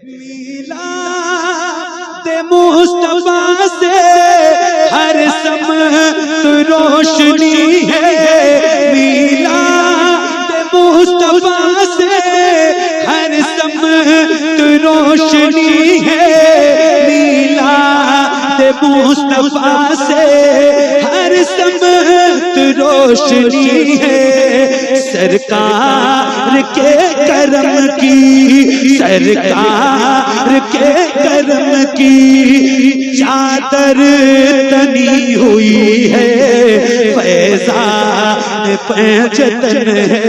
मीलाद मुस्तफा से हर समत रोशनी है, मीलाद मुस्तफा से हर समत रोशनी है, मीलाद मुस्तफा से हर समत रोशनी है। सरकार के करम की, सरकार के करम की चादर तनी हुई है, फैज़ान पैंजतन है,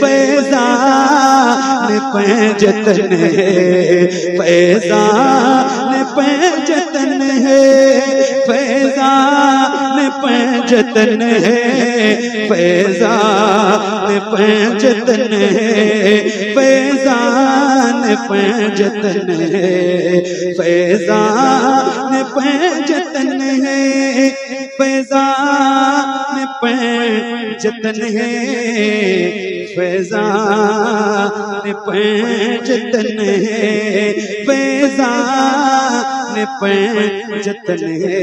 फैज़ान पैंजतन है, फैज़ान पैंजतन है, फैज़ान पैंजतन है, फैज़ान पैंजतन है, फैज़ान पैंजतन है, फैज़ान पैंजतन है, फैज़ान पैंजतन है, फैज़ान पैंजतन है, फैज़ान पैंजतन है।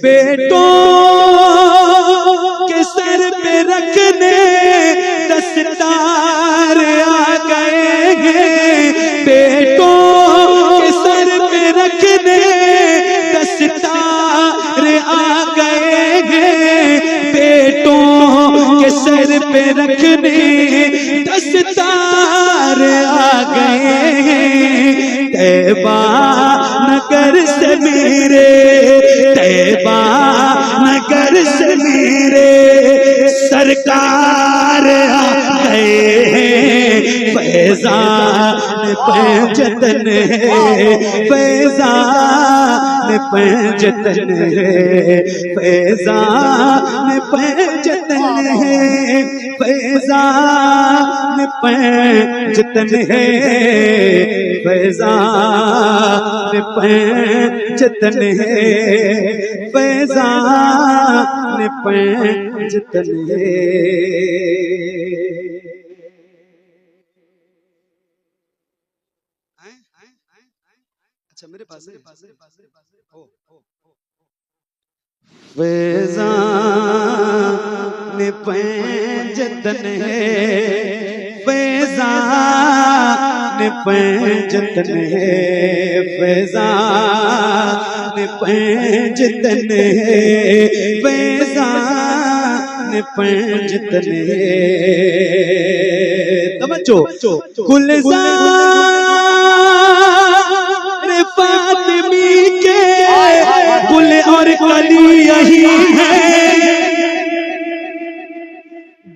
बेटों के सर पे रखने दस्तार आ गए हैं, बेटों के सर पे रखने दस्तार आ गए हैं, बेटों के सर पे रखने दस्तार आ गए हैं। तैबा नगर से मेरे, तैबा नगर से मेरे सरकार आ गए हैं, फैज़ान पैंजतन है, फैज़ान पैंजतन है, फैज़ान पैंजतन है, फैज़ान पैंजतन है, फैज़ान पैंजतन है, फैज़ान पैंजतन है। अच्छा मेरे पास फैज़ान पैंजतन है, फैज़ान पैंजतन है, फैज़ान पैंजतन है, फैज़ान पैंजतन है। तवज्जो, गुलज़ार फातिमी के गुल और कली यही है,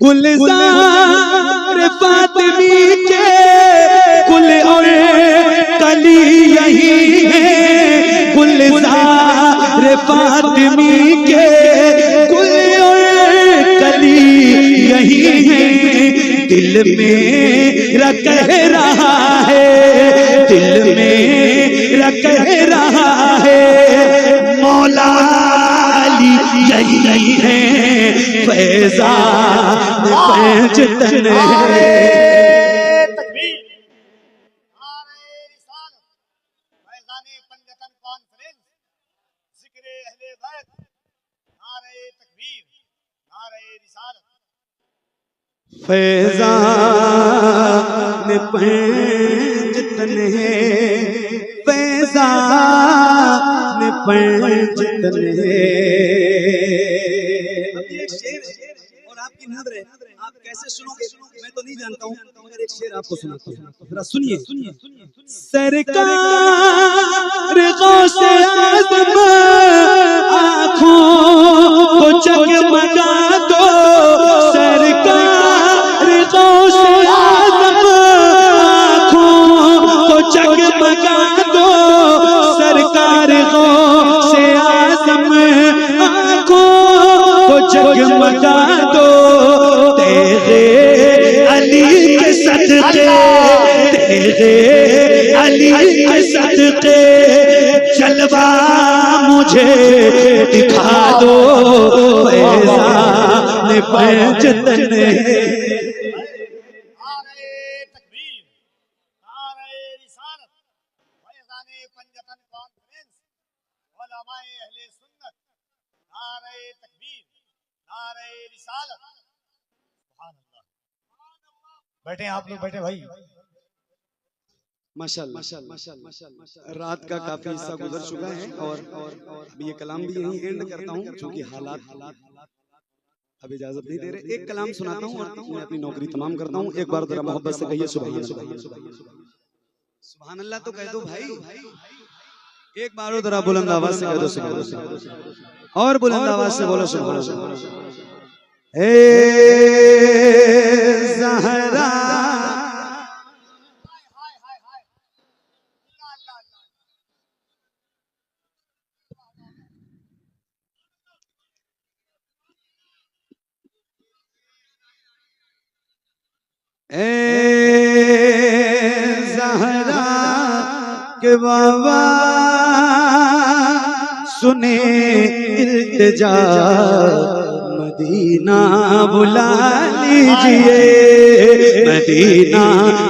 गुलज़ार फातिमी के गुल और कली यही है, गुलज़ार फातिमी के गुल और कली यही है। दिल मेरा कह रहा है, दिल मेरा कह रहा है, मौला अली यही नहीं है, फैज़ान पैंजतन है। फैज़ान पैंजतन है, फैज़ान पैंजतन है। और आपकी नज़र है, आप कैसे सुनोगे मैं तो नहीं जानता हूँ, मगर एक शेर आपको सुनाता हूँ, जरा सुनिए। सरकार गौसे आज़म आँखों को जगमगा दो, सरकार गौसे आज़म आँखों को जगमगा दो, सरकार गौसे आज़म आँखों को जगमगा दो। तेरे अली के सदके, तेरे अली के सदके जलवा मुझे दिखा दो, फैज़ान पैंजतन है। नारे रिसालत फैज़ाने पंजतन कॉन्फ्रेंस उलमाए अहले सुन्नत नारे तकबीर नारे रिसालत सुभान अल्लाह। बैठे आप लोग, बैठे भाई। माशाल्लाह रात का काफी हिस्सा गुजर चुका है और ये कलाम भी यहीं एंड करता हूँ क्योंकि हालात अब इजाजत नहीं दे रहे। एक कलाम सुनाता हूँ और मैं अपनी नौकरी तमाम करता हूँ। एक बार जरा मोहब्बत से कहिए सुभान अल्लाह। सुभान अल्लाह तो कह दो भाई, एक बार जरा बुलंद आवाज से कह दो सुभान अल्लाह, और बुलंद आवाज से बोलो सुभान अल्लाह। ए ज़हरा ज़हरा के बाबा सुने इल्तिजा, मदीना बुला लीजिए, मदीना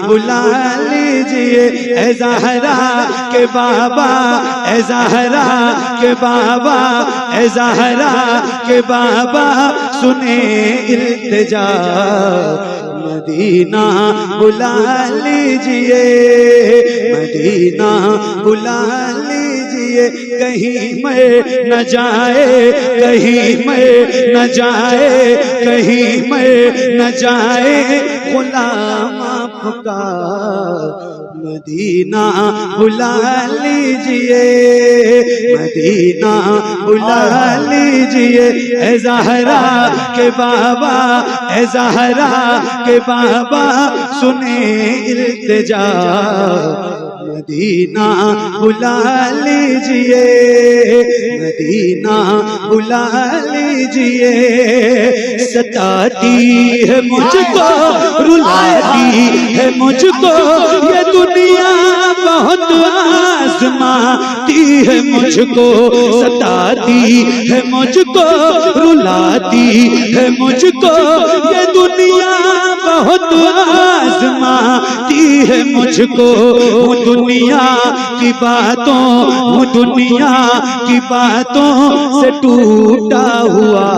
बुला लीजिए। ए ज़हरा के बाबा, ए ज़हरा के बाबा, ए ज़हरा के बाबा सुने इल्तिजा, मदीना बुला लीजिए, मदीना बुला लीजिए। कहीं मैं न जाए, कहीं मैं न जाए, कहीं मैं न जाए गुलाम आपका, मदीना बुला लीजिए, मदीना बुला लीजिए। ए ज़हरा के बाबा, ए ज़हरा के बाबा सुने इल्तिजा, मदीना बुला लीजिए, मदीना बुला लीजिए। सताती है मुझको, रुलाती है मुझको ये दुनिया, बहुत आज़माती है मुझको, सताती है मुझको, रुलाती है मुझको ये दुनिया, बहुत आज़माती है मुझको। वो दुनिया की बातों, वो दुनिया की बातों से टूटा हुआ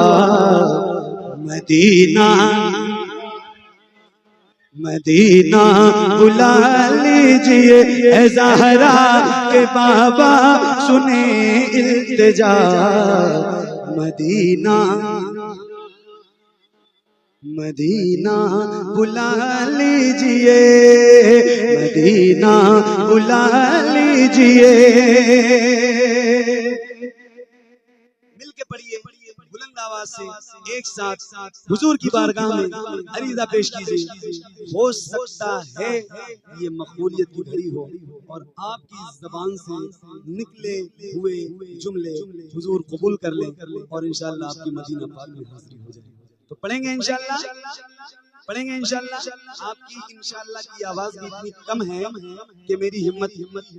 मदीना, मदीना बुला लीजिए। ए ज़हरा के बाबा सुने इल्तिजा, मदीना, मदीना बुला लीजिए, मदीना बुला लीजिए। मिलके पढ़िए बुलंद आवाज से एक साथ हुजूर की बारगाह में अरीज़ा पेश कीजिए। हो सकता है ये मकबूलियत की घड़ी हो और आपकी जबान से निकले हुए जुमले हुजूर कबूल कर लें और इंशाअल्लाह आपकी मदीना पाक में हाजिरी हो जाए। तो पढ़ेंगे इंशाअल्लाह, पढ़ेंगे इंशाअल्लाह। आपकी इंशाअल्लाह की आवाज भी इतनी कम है कि मेरी हिम्मत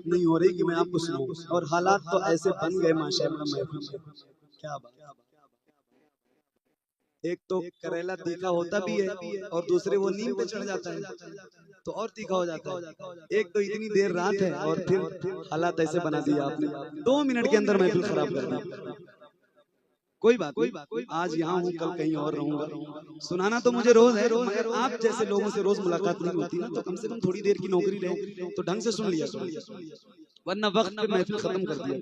नहीं हो रही कि मैं आपको सुनाऊं, और हालात तो ऐसे बन गए माशाअल्लाह महफिल में, क्या बात। एक तो करेला तीखा होता भी है और दूसरे वो नीम पे चढ़ जाता है तो और तीखा हो जाता है। एक तो इतनी देर रात है और फिर हालात ऐसे बना दिया आपने, 2 मिनट के अंदर महफिल खराब कर दी। कोई बात नहीं, आज यहाँ हूँ कल कहीं और रहूंगा। सुनाना तो मुझे रोज है, मगर आप जैसे लोगों से रोज मुलाकात नहीं होती ना, तो कम से कम थोड़ी देर की नौकरी ले तो ढंग से सुन लिया, वरना वक्त पे महफिल खत्म कर दिया।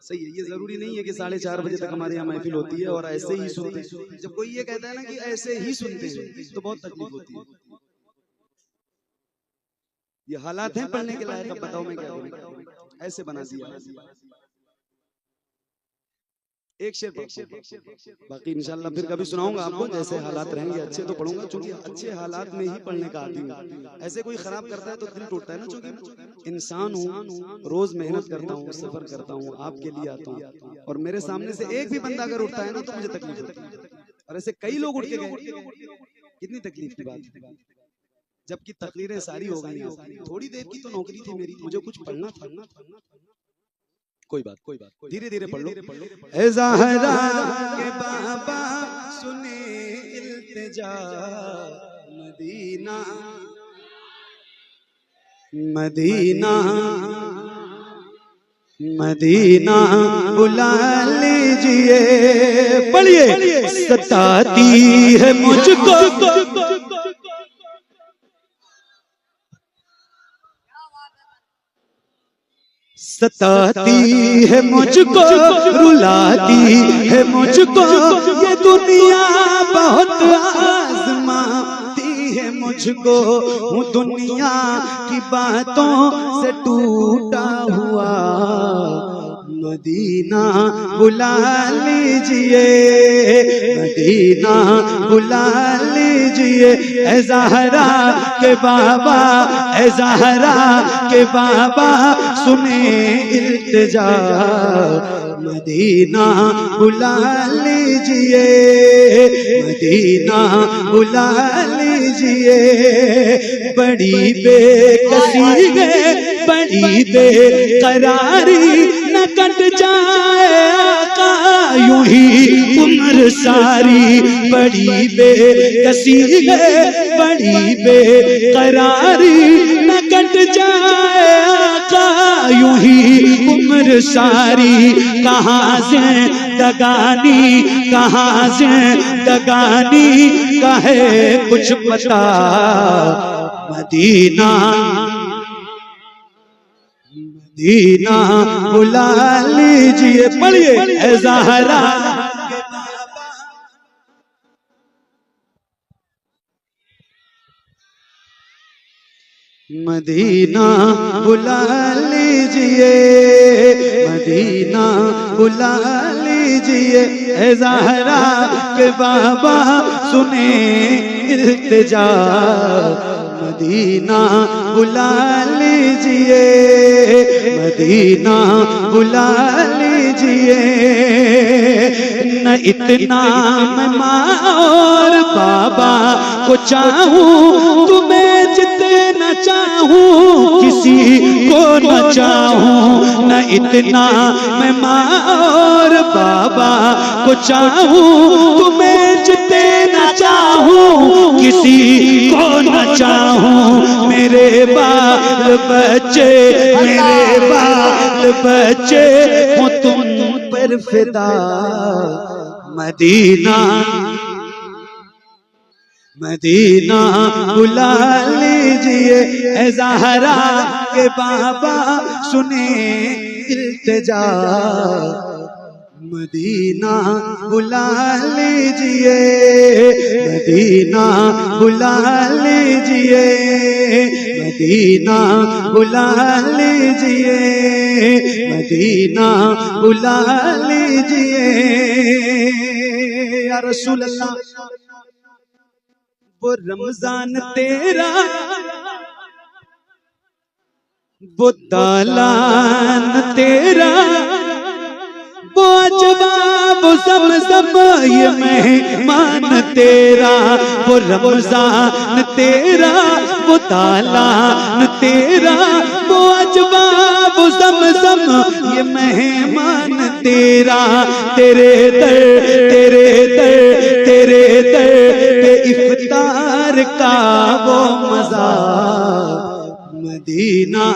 सही है, ये जरूरी नहीं है कि 4:30 बजे तक हमारे यहाँ महफिल होती है और ऐसे ही सुनते। जब कोई ये कहता है ना कि ऐसे ही सुनते हैं तो बहुत तकलीफ होती है। ये हालात हैं पढ़ने के लायक, अब बताओ मैं क्या करूं, ऐसे बना दिया। एक शेर बाकी इंशाल्लाह फिर कभी सुनाऊंगा आपको, जैसे हालात रहेंगे अच्छे तो पढ़ूंगा, क्योंकि अच्छे हालात में ही पढ़ने का आदमी हूं। ऐसे कोई खराब करता है तो दिल टूटता है ना, क्योंकि इंसान हूँ, रोज मेहनत करता हूँ, सफर करता हूँ, आपके लिए आता हूँ, और मेरे सामने से एक भी बंदा अगर उठता है ना तो मुझे तकलीफ होती है, और ऐसे कई लोग उठ के गए, कितनी तकलीफ की बात। जबकि तकरीरें सारी हो गई, थोड़ी देर की तो नौकरी थी मेरी, मुझे कुछ पढ़ना था। कोई बात, धीरे धीरे पढ़ लो। ए ज़हरा के बाबा सुने इल्तिजा, मदीना मदीना मदीना बुला लीजिए, पढ़िए। सताती है मुझको, सताती है मुझको, रुलाती है मुझको, ये दुनिया बहुत आजमाती है मुझको। हूँ दुनिया की बातों से टूटा हुआ, मदीना बुला लीजिए, मदीना बुला लीजिए। ए ज़हरा के बाबा, ए ज़हरा के बाबा, सुने इल्तिजा, मदीना बुला लीजिए, मदीना बुला लीजिए। बड़ी बेकसी है, बड़ी बेकरारी, न कट जाए आका यूं ही उम्र सारी। बड़ी बेकसी है, बड़ी बेकरारी, न कट जाए आका यूं ही उम्र सारी। कहाँ से दगानी, कहाँ से दगानी, कहे कुछ पता, मदीना मदीना बुला लीजिए, पढ़िए। ए ज़हरा के बाबा, मदीना बुला लीजिए, मदीना बुला लीजिए। ए ज़हरा के बाबा, सुने इल्तिजा, मदीना बुला लीजिए, मदीना बुला लीजिए। न इतना मैं माँ और बाबा को चाहूं, तुम्हें जितना चाहूं किसी को न चाहूं। न इतना मैं माँ और बाबा को चाहूं, तुम्हें जितना चाहूं किसी को न चाहूं। मेरे बाल बच्चे, मेरे बाल बच्चे हो तुम पर फिदा, मदीना मदीना बुला लीजिए। ए ज़हरा के बाबा, सुने इल्तिजा, मदीना बुला लीजिए, मदीना बुला लीजिए, मदीना बुला लीजिए, मदीना बुला लीजिए। या रसूल अल्लाह, वो रमजान तेरा, वो दालान तेरा, वो जवाब ज़मज़म ये मेहमान तेरा। वो रमजान तेरा, वो दालान तेरा, वो जवाब ज़मज़म ये मेहमान तेरा। तेरे दर, तेरे दर, तेरे दर पे इफ्तार का वो मज़ा, मदीना